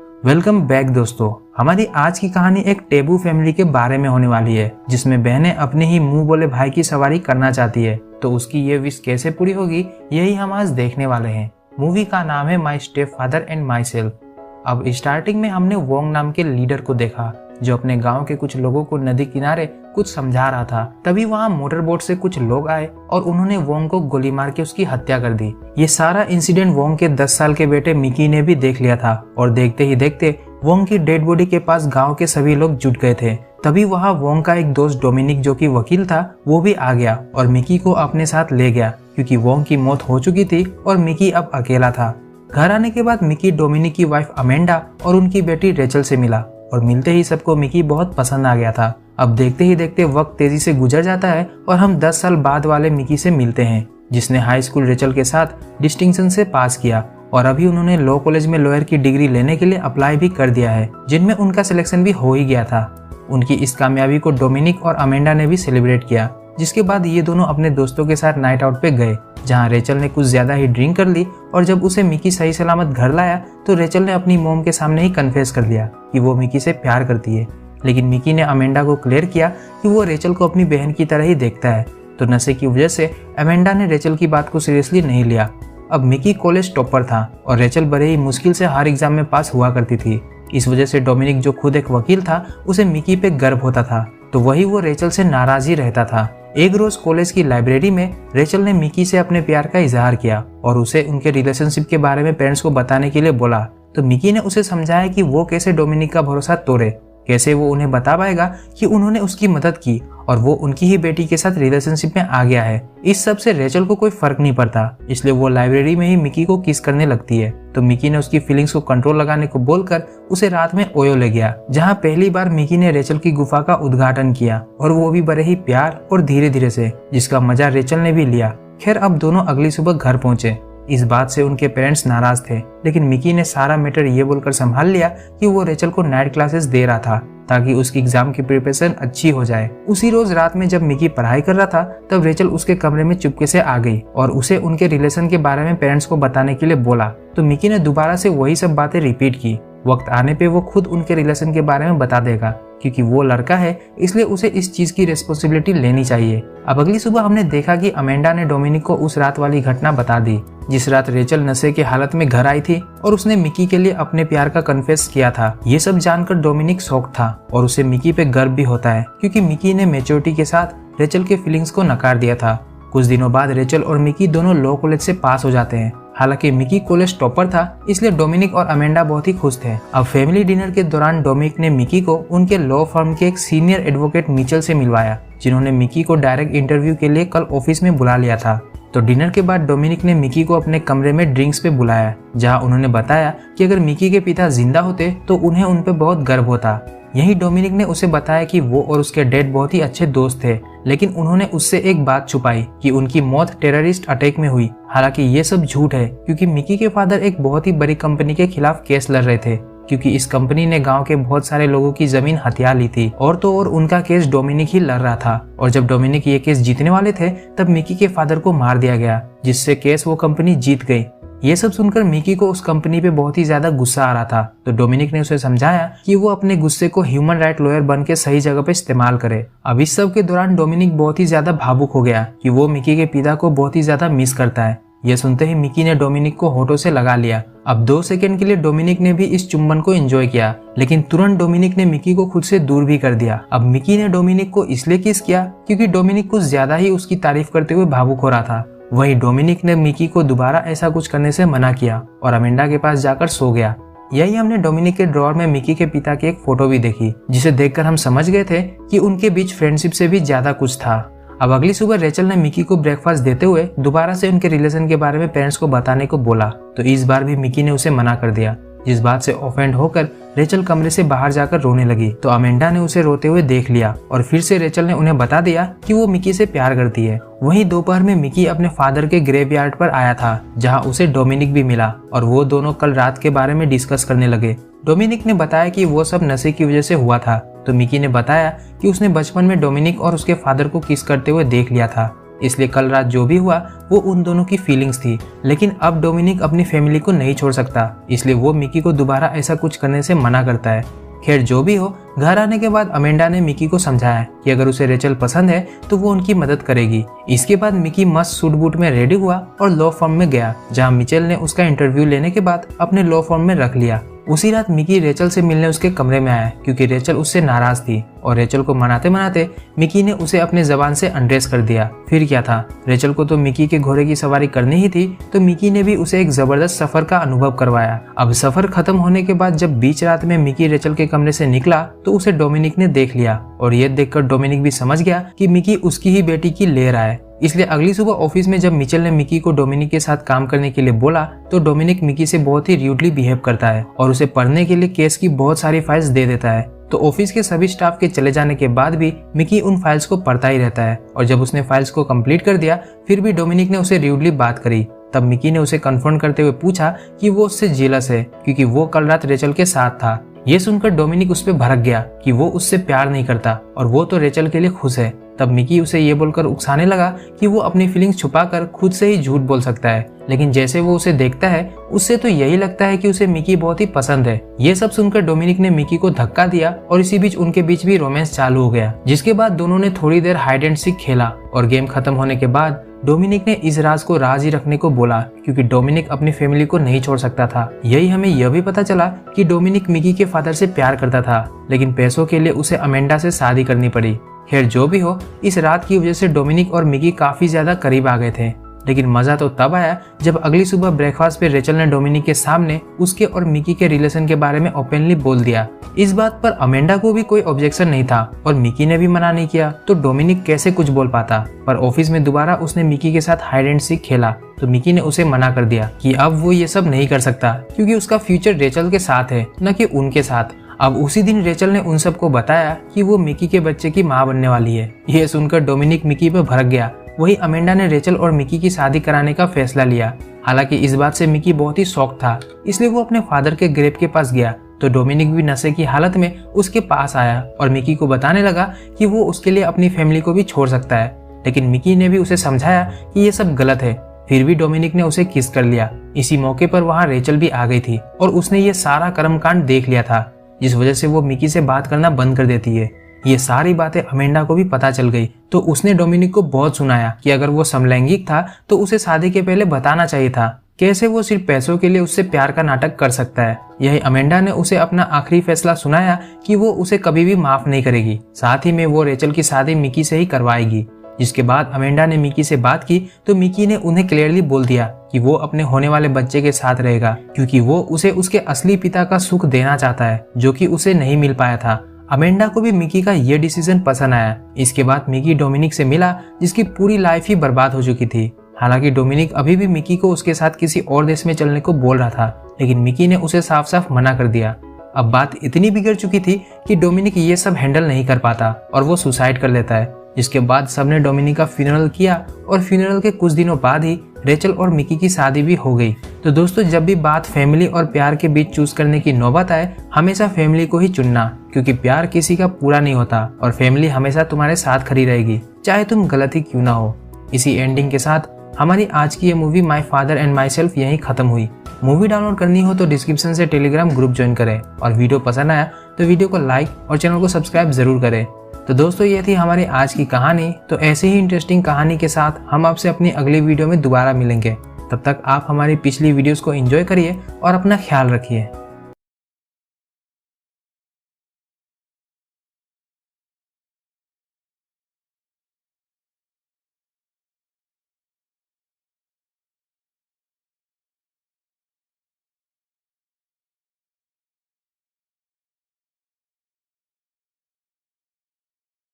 Welcome back दोस्तों। हमारी आज की कहानी एक टेबू फैमिली के बारे में होने वाली है, जिसमें बहनें अपने ही मुंह बोले भाई की सवारी करना चाहती है। तो उसकी ये विश कैसे पूरी होगी, यही हम आज देखने वाले हैं। मूवी का नाम है माई step father and my self. अब स्टार्टिंग में हमने वोंग नाम के लीडर को देखा, जो अपने गांव के कुछ लोगों को नदी किनारे कुछ समझा रहा था। तभी वहां मोटर बोट से कुछ लोग आए और उन्होंने वोंग को गोली मार के उसकी हत्या कर दी। ये सारा इंसिडेंट वोंग के 10 साल के बेटे मिकी ने भी देख लिया था और देखते ही देखते वोंग की डेड बॉडी के पास गांव के सभी लोग जुट गए थे। तभी वहां वोंग का एक दोस्त डोमिनिक, जो कि वकील था, वो भी आ गया और मिकी को अपने साथ ले गया, क्योंकि वोंग की मौत हो चुकी थी और मिकी अब अकेला था। घर आने के बाद मिकी डोमिनिक की वाइफ अमेंडा और उनकी बेटी रेचल से मिला और मिलते ही सबको मिकी बहुत पसंद आ गया था। अब देखते ही देखते वक्त तेजी से गुजर जाता है और हम 10 साल बाद वाले मिकी से मिलते हैं, जिसने हाई स्कूल रेचल के साथ डिस्टिंक्शन से पास किया और अभी उन्होंने लॉ कॉलेज में लॉयर की डिग्री लेने के लिए अप्लाई भी कर दिया है, जिनमें उनका सिलेक्शन भी हो ही गया था। उनकी इस कामयाबी को डोमिनिक और अमेंडा ने भी सेलिब्रेट किया, जिसके बाद ये दोनों अपने दोस्तों के साथ नाइट आउट पे गए, जहां रेचल ने कुछ ज्यादा ही ड्रिंक कर ली और जब उसे मिकी सही सलामत घर लाया तो रेचल ने अपनी मॉम के सामने ही कन्फेस कर दिया कि वो मिकी से प्यार करती है। लेकिन मिकी ने अमेंडा को क्लियर किया कि वो रेचल को अपनी बहन की तरह ही देखता है। तो नशे की वजह से अमेंडा ने रेचल की बात को सीरियसली नहीं लिया। अब मिकी कॉलेज टॉपर था और रेचल बड़े ही मुश्किल से हर एग्जाम में पास हुआ करती थी। इस वजह से डोमिनिक, जो खुद एक वकील था, उसे मिकी पे गर्व होता था, तो वही वो रेचल से नाराज ही रहता था। एक रोज कॉलेज की लाइब्रेरी में रेचल ने मिकी से अपने प्यार का इजहार किया और उसे उनके रिलेशनशिप के बारे में पेरेंट्स को बताने के लिए बोला। तो मिकी ने उसे समझाया कि वो कैसे डोमिनिक का भरोसा तोड़े, कैसे वो उन्हें बता पाएगा कि उन्होंने उसकी मदद की और वो उनकी ही बेटी के साथ रिलेशनशिप में आ गया है। इस सब से रेचल को कोई फर्क नहीं पड़ता, इसलिए वो लाइब्रेरी में ही मिकी को किस करने लगती है। तो मिकी ने उसकी फीलिंग्स को कंट्रोल लगाने को बोलकर उसे रात में ओयो ले गया, जहाँ पहली बार मिकी ने रेचल की गुफा का उद्घाटन किया, और वो भी बड़े ही प्यार और धीरे धीरे से, जिसका मजा रेचल ने भी लिया। खैर, अब दोनों अगली सुबह घर पहुंचे। इस बात से उनके पेरेंट्स नाराज थे, लेकिन मिकी ने सारा मैटर ये बोलकर संभाल लिया कि वो रेचल को नाइट क्लासेस दे रहा था ताकि उसकी एग्जाम की प्रिपरेशन अच्छी हो जाए। उसी रोज रात में जब मिकी पढ़ाई कर रहा था, तब रेचल उसके कमरे में चुपके से आ गई और उसे उनके रिलेशन के बारे में पेरेंट्स को बताने के लिए बोला। तो मिकी ने दोबारा से वही सब बातें रिपीट की। वक्त आने पे वो खुद उनके रिलेशन के बारे में बता देगा, क्योंकि वो लड़का है, इसलिए उसे इस चीज की रिस्पॉन्सिबिलिटी लेनी चाहिए। अब अगली सुबह हमने देखा कि अमेंडा ने डोमिनिक को उस रात वाली घटना बता दी, जिस रात रेचल नशे की हालत में घर आई थी और उसने मिकी के लिए अपने प्यार का कन्फेस किया था। ये सब जानकर डोमिनिक शॉक था और उसे मिकी पे गर्व भी होता है, क्योंकि मिकी ने मैच्योरिटी के साथ रेचल के फीलिंग्स को नकार दिया था। कुछ दिनों बाद रेचल और मिकी दोनों लॉ कॉलेज से पास हो जाते हैं। हालांकि मिकी कॉलेज टॉपर था, इसलिए डोमिनिक और अमेंडा बहुत ही खुश थे। अब फैमिली डिनर के दौरान डोमिनिक ने मिकी को उनके लॉ फर्म के एक सीनियर एडवोकेट मिचेल से मिलवाया, जिन्होंने मिकी को डायरेक्ट इंटरव्यू के लिए कल ऑफिस में बुला लिया था। तो डिनर के बाद डोमिनिक ने मिकी को अपने कमरे में ड्रिंक्स पे बुलाया, जहां उन्होंने बताया कि अगर मिकी के पिता जिंदा होते तो उन्हें उन पे बहुत गर्व होता। यही डोमिनिक ने उसे बताया कि वो और उसके डैड बहुत ही अच्छे दोस्त थे, लेकिन उन्होंने उससे एक बात छुपाई कि उनकी मौत टेररिस्ट अटैक में हुई। हालांकि ये सब झूठ है, क्योंकि मिकी के फादर एक बहुत ही बड़ी कंपनी के खिलाफ केस लड़ रहे थे, क्योंकि इस कंपनी ने गांव के बहुत सारे लोगों की जमीन हथिया ली थी। और तो और उनका केस डोमिनिक ही लड़ रहा था, और जब डोमिनिक ये केस जीतने वाले थे तब मिकी के फादर को मार दिया गया, जिससे केस वो कंपनी जीत गई। ये सब सुनकर मिकी को उस कंपनी पे बहुत ही ज्यादा गुस्सा आ रहा था। तो डोमिनिक ने उसे समझाया कि वो अपने गुस्से को ह्यूमन राइट लॉयर बन के सही जगह पे इस्तेमाल करे। अब इस सब के दौरान डोमिनिक बहुत ही ज्यादा भावुक हो गया कि वो मिकी के पिता को बहुत ही ज्यादा मिस करता है। यह सुनते ही मिकी ने डोमिनिक को होठों से लगा लिया। अब 2 सेकंड के लिए डोमिनिक ने भी इस चुंबन को एंजॉय किया, लेकिन तुरंत डोमिनिक ने मिकी को खुद से दूर भी कर दिया। अब मिकी ने डोमिनिक को इसलिए किस किया क्योंकि डोमिनिक कुछ ज्यादा ही उसकी तारीफ करते हुए भावुक हो रहा था। वहीं डोमिनिक ने मिकी को दोबारा ऐसा कुछ करने से मना किया और अमेंडा के पास जाकर सो गया। यही हमने डोमिनिक के ड्रॉअर में मिकी के पिता की एक फोटो भी देखी, जिसे देखकर हम समझ गए थे कि उनके बीच फ्रेंडशिप से भी ज्यादा कुछ था। अब अगली सुबह रेचल ने मिकी को ब्रेकफास्ट देते हुए दोबारा से उनके रिलेशन के बारे में पेरेंट्स को बताने को बोला, तो इस बार भी मिकी ने उसे मना कर दिया, जिस बात से ऑफेंड होकर रेचल कमरे से बाहर जाकर रोने लगी। तो अमेंडा ने उसे रोते हुए देख लिया और फिर से रेचल ने उन्हें बता दिया कि वो मिकी से प्यार करती है। वहीं दोपहर में मिकी अपने फादर के ग्रेवयार्ड पर आया था, जहां उसे डोमिनिक भी मिला और वो दोनों कल रात के बारे में डिस्कस करने लगे। डोमिनिक ने बताया कि वो सब नशे की वजह से हुआ था। तो मिकी ने बताया कि उसने बचपन में डोमिनिक और उसके फादर को किस करते हुए देख लिया था। इसलिए कल रात जो भी हुआ वो उन दोनों की फीलिंग्स थी। लेकिन अब डोमिनिक अपनी फैमिली को नहीं छोड़ सकता, इसलिए वो मिकी को दोबारा ऐसा कुछ करने से मना करता है। खैर जो भी हो, घर आने के बाद अमेंडा ने मिकी को समझाया कि अगर उसे रेचल पसंद है तो वो उनकी मदद करेगी। इसके बाद मिकी मस्त सूट बूट में रेडी हुआ और लॉ फर्म में गया, जहां मिचेल ने उसका इंटरव्यू लेने के बाद अपने लॉ फर्म में रख लिया। उसी रात मिकी रेचल से मिलने उसके कमरे में आया, क्योंकि रेचल उससे नाराज थी और रेचल को मनाते मनाते मिकी ने उसे अपने जबान से अनड्रेस कर दिया। फिर क्या था, रेचल को तो मिकी के घोड़े की सवारी करनी ही थी, तो मिकी ने भी उसे एक जबरदस्त सफर का अनुभव करवाया। अब सफर खत्म होने के बाद जब बीच रात में मिकी रेचल के कमरे से निकला तो उसे डोमिनिक ने देख लिया, और ये देखकर डोमिनिक भी समझ गया कि मिकी उसकी ही बेटी की ले रहा है। इसलिए अगली सुबह ऑफिस में जब मिचेल ने मिकी को डोमिनिक के साथ काम करने के लिए बोला तो डोमिनिक मिकी से बहुत ही र्यूडली बिहेव करता है और उसे पढ़ने के लिए केस की बहुत सारी फाइल्स दे देता है। तो ऑफिस के सभी स्टाफ के चले जाने के बाद भी मिकी उन फाइल्स को पढ़ता ही रहता है, और जब उसने फाइल्स को कंप्लीट कर दिया फिर भी डोमिनिक ने उसे र्यूडली बात करी। तब मिकी ने उसे कन्फ्रंट करते हुए पूछा कि वो उससे जेलस है क्योंकि वो कल रात रेचल के साथ था। ये सुनकर डोमिनिक उस पर भड़क गया कि वो उससे प्यार नहीं करता और वो तो रेचल के लिए खुश है। तब मिकी उसे ये बोलकर उकसाने लगा कि वो अपनी फीलिंग्स छुपाकर खुद से ही झूठ बोल सकता है, लेकिन जैसे वो उसे देखता है उससे तो यही लगता है कि उसे मिकी बहुत ही पसंद है। ये सब सुनकर डोमिनिक ने मिकी को धक्का दिया और इसी बीच उनके बीच भी रोमांस चालू हो गया, जिसके बाद दोनों ने थोड़ी देर हाइड एंड सीक खेला और गेम खत्म होने के बाद डोमिनिक ने इस राज को राज ही रखने को बोला, क्योंकि डोमिनिक अपनी फैमिली को नहीं छोड़ सकता था। यही हमें यह भी पता चला कि डोमिनिक मिकी के फादर से प्यार करता था, लेकिन पैसों के लिए उसे अमेंडा से शादी करनी पड़ी। खैर जो भी हो, इस रात की वजह से डोमिनिक और मिकी काफी ज्यादा करीब आ गए थे। लेकिन मजा तो तब आया जब अगली सुबह ब्रेकफास्ट पे रेचल ने डोमिनिक के सामने उसके और मिकी के रिलेशन के बारे में ओपनली बोल दिया। इस बात पर अमेंडा को भी कोई ऑब्जेक्शन नहीं था और मिकी ने भी मना नहीं किया, तो डोमिनिक कैसे कुछ बोल पाता। पर ऑफिस में दोबारा उसने मिकी के साथ हाइड एंड सीक खेला तो मिकी ने उसे मना कर दिया कि अब वो ये सब नहीं कर सकता, क्योंकि उसका फ्यूचर रेचल के साथ है, न कि उनके साथ। अब उसी दिन रेचल ने उन सबको बताया कि वो मिकी के बच्चे की माँ बनने वाली है। ये सुनकर डोमिनिक मिकी पे भड़क गया। वही अमेंडा ने रेचल और मिकी की शादी कराने का फैसला लिया। हालांकि इस बात से मिकी बहुत ही शॉक था, इसलिए वो अपने फादर के ग्रेव के पास गया तो डोमिनिक भी नशे की हालत में उसके पास आया और मिकी को बताने लगा कि वो उसके लिए अपनी फैमिली को भी छोड़ सकता है। लेकिन मिकी ने भी उसे समझाया कि ये सब गलत है। फिर भी डोमिनिक ने उसे किस कर लिया। इसी मौके पर वहाँ रेचल भी आ गई थी और उसने ये सारा कर्मकांड देख लिया था, जिस वजह से वो मिकी से बात करना बंद कर देती है। ये सारी बातें अमेंडा को भी पता चल गई, तो उसने डोमिनिक को बहुत सुनाया कि अगर वो समलैंगिक था तो उसे शादी के पहले बताना चाहिए था। कैसे वो सिर्फ पैसों के लिए उससे प्यार का नाटक कर सकता है। यही अमेंडा ने उसे अपना आखिरी फैसला सुनाया कि वो उसे कभी भी माफ नहीं करेगी, साथ ही में वो रेचल की शादी मिकी से ही करवाएगी। जिसके बाद अमेंडा ने मिकी से बात की तो मिकी ने उन्हें क्लियरली बोल दिया कि वो अपने होने वाले बच्चे के साथ रहेगा, क्योंकि वो उसे उसके असली पिता का सुख देना चाहता है, जो कि उसे नहीं मिल पाया था। अमेंडा को भी मिकी का ये डिसीजन पसंद आया। इसके बाद मिकी डोमिनिक से मिला, जिसकी पूरी लाइफ ही बर्बाद हो चुकी थी। हालांकि डोमिनिक अभी भी मिकी को उसके साथ किसी और देश में चलने को बोल रहा था, लेकिन मिकी ने उसे साफ साफ मना कर दिया। अब बात इतनी बिगड़ चुकी थी कि डोमिनिक ये सब हैंडल नहीं कर पाता और वो सुसाइड कर लेता है। जिसके बाद सबने डोमिनिक का फ्यूनरल किया और फ्यूनरल के कुछ दिनों बाद ही रेचल और मिकी की शादी भी हो गई। तो दोस्तों, जब भी बात फैमिली और प्यार के बीच चूज करने की नौबत आए, हमेशा फैमिली को ही चुनना, क्योंकि प्यार किसी का पूरा नहीं होता और फैमिली हमेशा तुम्हारे साथ खड़ी रहेगी, चाहे तुम गलत ही क्यों ना हो। इसी एंडिंग के साथ हमारी आज की ये movie my father and my self यहीं खत्म हुई। मूवी डाउनलोड करनी हो तो डिस्क्रिप्शन से टेलीग्राम ग्रुप ज्वाइन करें, और वीडियो पसंद आया तो वीडियो को लाइक और चैनल को सब्सक्राइब जरूर करें। तो दोस्तों, ये थी हमारी आज की कहानी। तो ऐसे ही इंटरेस्टिंग कहानी के साथ हम आपसे अपनी अगली वीडियो में दोबारा मिलेंगे। तब तक आप हमारी पिछली वीडियोस को एंजॉय करिए और अपना ख्याल रखिए।